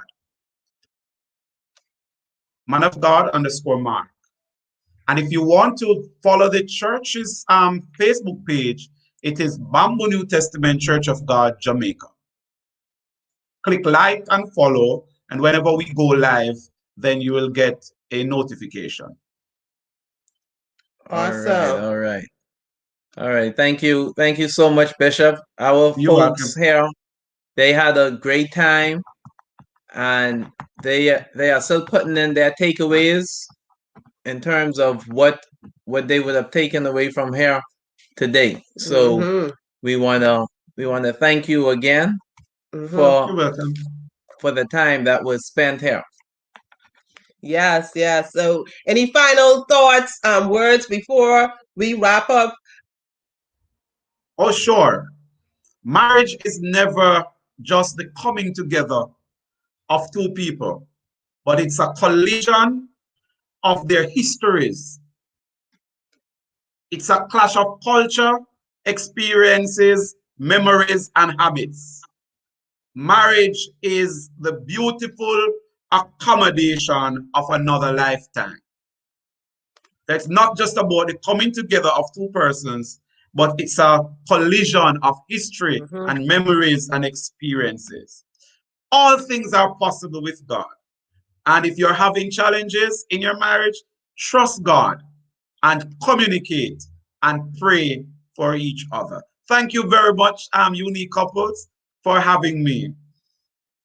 Man of God _ Mark. And if you want to follow the church's Facebook page, it is Bamboo New Testament Church of God, Jamaica. Click like and follow, and whenever we go live, then you will get a notification. Awesome. All right. Thank you so much, Bishop. Our folks here, they had a great time, and they are still putting in their takeaways in terms of what they would have taken away from here today. So we wanna thank you again for the time that was spent here. Yes. So any final thoughts, words before we wrap up? Oh, sure. Marriage is never just the coming together of 2 people, but it's a collision of their histories. It's a clash of culture, experiences, memories, and habits. Marriage is the beautiful accommodation of another lifetime. That's not just about the coming together of 2 persons, but it's a collision of history and memories and experiences. All things are possible with God. And if you're having challenges in your marriage, trust God and communicate and pray for each other. Thank you very much, Unique Couples, for having me.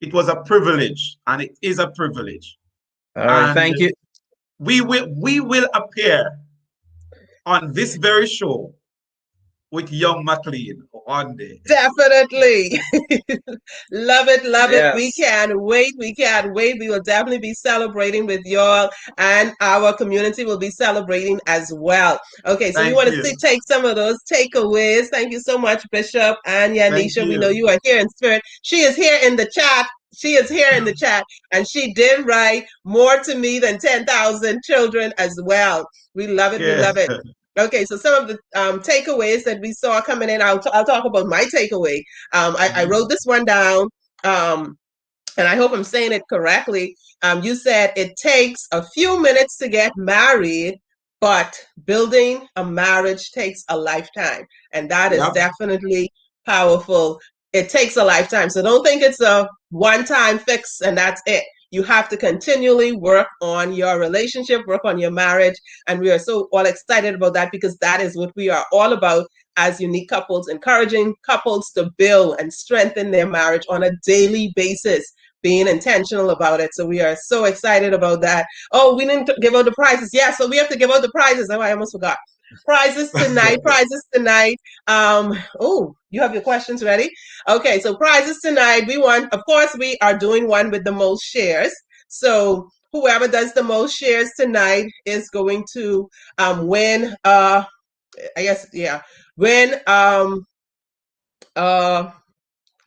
It was a privilege, and it is a privilege. All right, And thank you. we will appear on this very show with young Mclean one day. Definitely. Love it, love it. We Yes. can't wait. We can't wait. We will definitely be celebrating with y'all, and our community will be celebrating as well. Okay, so we Thank want you. to take some of those takeaways. Thank you so much, Bishop and Thank Yanisha. We know you. you are here in spirit. She is here in the chat. She is here in the chat, and she did write more to me than 10,000 children as well. We love it. We love Yes. it. Okay, so some of the takeaways that we saw coming in, I'll talk about my takeaway. I wrote this one down, and I hope I'm saying it correctly. You said it takes a few minutes to get married, but building a marriage takes a lifetime. And that is Yep. definitely powerful. It takes a lifetime. So don't think it's a one-time fix and that's it. You have to continually work on your relationship, work on your marriage. And we are so all excited about that because that is what we are all about as unique couples, encouraging couples to build and strengthen their marriage on a daily basis, being intentional about it. So we are so excited about that. Oh, we didn't give out the prizes. Yeah, so we have to give out the prizes. Oh, I almost forgot. Prizes tonight. Oh, you have your questions ready? Okay, so prizes tonight. We want, of course, we are doing one with the most shares. So whoever does the most shares tonight is going to win I guess, yeah, win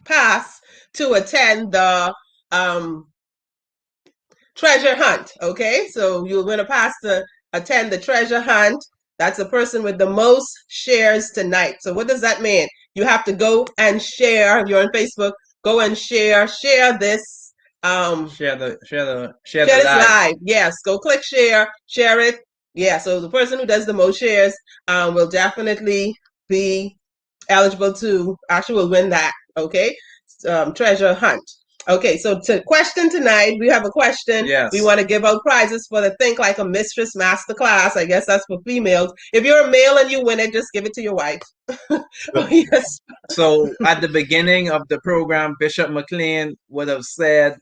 pass to attend the treasure hunt. Okay, so you'll win a pass to attend the treasure hunt. That's the person with the most shares tonight. So what does that mean? You have to go and share. If you're on Facebook, go and share this. Share the Share this live. live. Yes, go click share it. Yeah, so the person who does the most shares will definitely be eligible to actually will win that. Okay, treasure hunt. Okay, so to question tonight, we have a question. Yes. We want to give out prizes for the Think Like a Mistress Masterclass. I guess that's for females. If you're a male and you win it, just give it to your wife. Oh, yes. So at the beginning of the program, Bishop Mclean would have said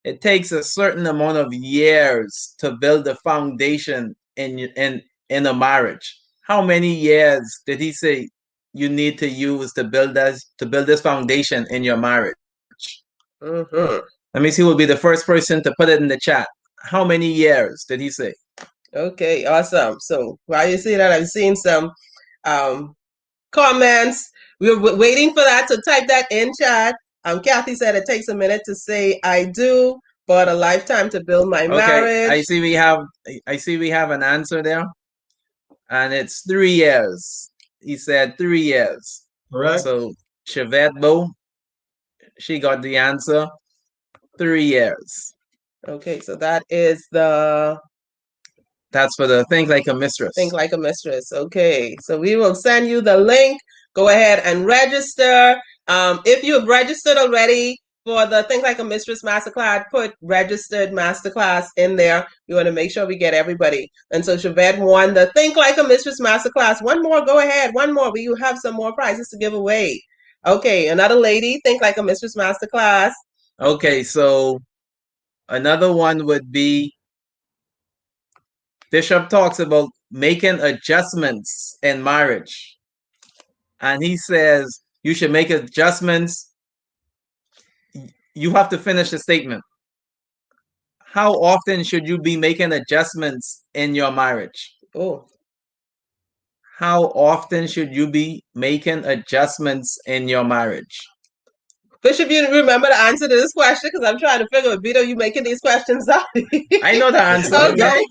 it takes a certain amount of years to build a foundation in a marriage. How many years did he say you need to use to build this foundation in your marriage? Mm-hmm. Let me see who will be the first person to put it in the chat. How many years did he say? Okay, awesome. So while you see that, I'm seeing some comments. We're waiting for that, so type that in chat. Kathy said it takes a minute to say I do, but a lifetime to build my marriage. I see we have an answer there. And it's 3 years. He said 3 years. Correct. So Chevette Bo, she got the answer. 3 years. Okay, so that's for the Think Like a Mistress. Think Like a Mistress. Okay, so we will send you the link. Go ahead and register. If you have registered already for the Think Like a Mistress Masterclass, put registered masterclass in there. We want to make sure we get everybody. And so Chevette won the Think Like a Mistress Masterclass. One more, go ahead. One more. We have some more prizes to give away. Okay, another lady, Think Like a Mistress Masterclass. Okay, so another one would be Bishop talks about making adjustments in marriage. And he says you should make adjustments. You have to finish the statement. How often should you be making adjustments in your marriage? Oh. How often should you be making adjustments in your marriage? Bishop, you remember the answer to this question? Because I'm trying to figure out, Vito, you making these questions up. I know the answer. Okay.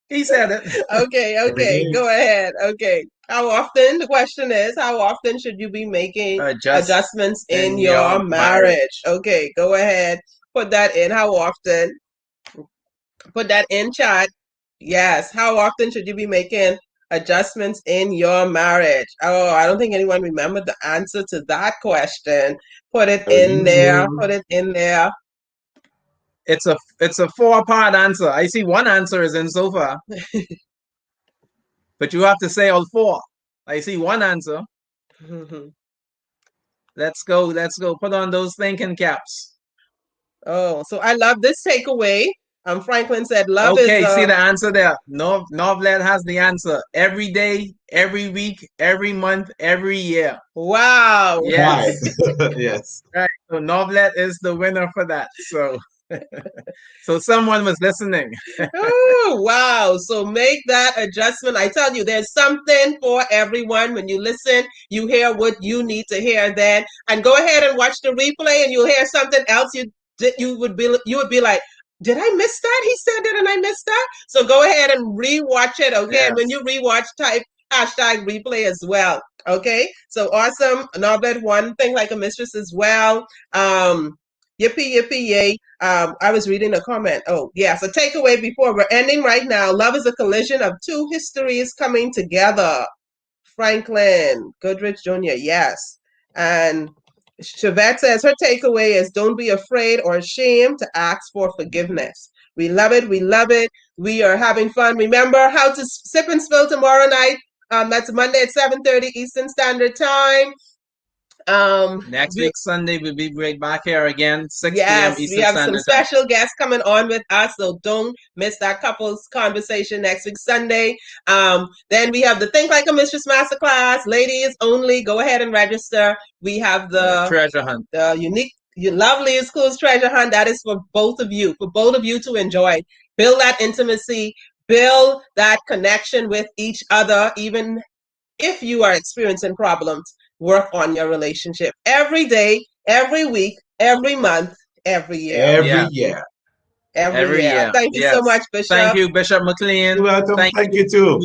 He said it. Okay. Go ahead. Okay. How often? The question is, how often should you be making adjustments in your marriage? Okay, go ahead. Put that in. How often? Put that in chat. Yes. How often should you be making adjustments in your marriage? Oh, I don't think anyone remembered the answer to that question. Put it in there. Put it in there. It's a four-part answer. I see one answer is in so far, but you have to say all four. I see one answer. Let's go. Let's go. Put on those thinking caps. Oh, so I love this takeaway. Franklin said, "Love is Okay, see the answer there. Novlet has the answer. Every day, every week, every month, every year. wow." Yes. Right. Yes. Right. So Novlet is the winner for that. So so someone was listening. Oh, wow. So make that adjustment. I tell you, there's something for everyone. When you listen, you hear what you need to hear then. And go ahead and watch the replay and you'll hear something else you would be like, did I miss that? He said that and I missed that. So go ahead and rewatch it, okay? Yes. And when you rewatch, type hashtag replay as well. Okay. So awesome. Norbert, one thing like a mistress as well. Yippee, yippee, yay. I was reading a comment. Oh, yeah. So takeaway before we're ending right now. Love is a collision of two histories coming together. Franklin, Goodrich Jr., yes. And Chevette says her takeaway is don't be afraid or ashamed to ask for forgiveness. We love it. We love it. We are having fun. Remember how to sip and spill tomorrow night. That's Monday at 7:30 Eastern Standard Time. Next week Sunday we'll be right back here again, 6 p.m. Yes, we Eastern have some Standard Time. special guests coming on with us, so don't miss that couples conversation next week Sunday. Then we have the Think Like a Mistress Masterclass, ladies only. Go ahead and register. We have the treasure hunt, the unique, lovely schools treasure hunt. That is for both of you to enjoy. Build that intimacy, build that connection with each other, even if you are experiencing problems. Work on your relationship every day, every week, every month, every year. Every year. Every year. Thank you so much, Bishop. Thank you, Bishop Mclean. You're welcome. Thank you too.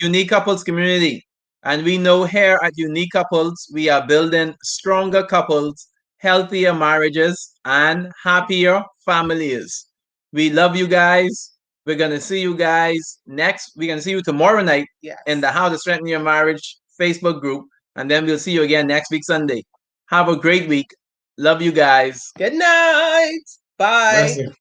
Unique Couples community. And we know here at Unique Couples, we are building stronger couples, healthier marriages, and happier families. We love you guys. We're going to see you guys next. We're going to see you tomorrow night in the How to Strengthen Your Marriage Facebook group. And then we'll see you again next week, Sunday. Have a great week. Love you guys. Good night. Bye. Bless you.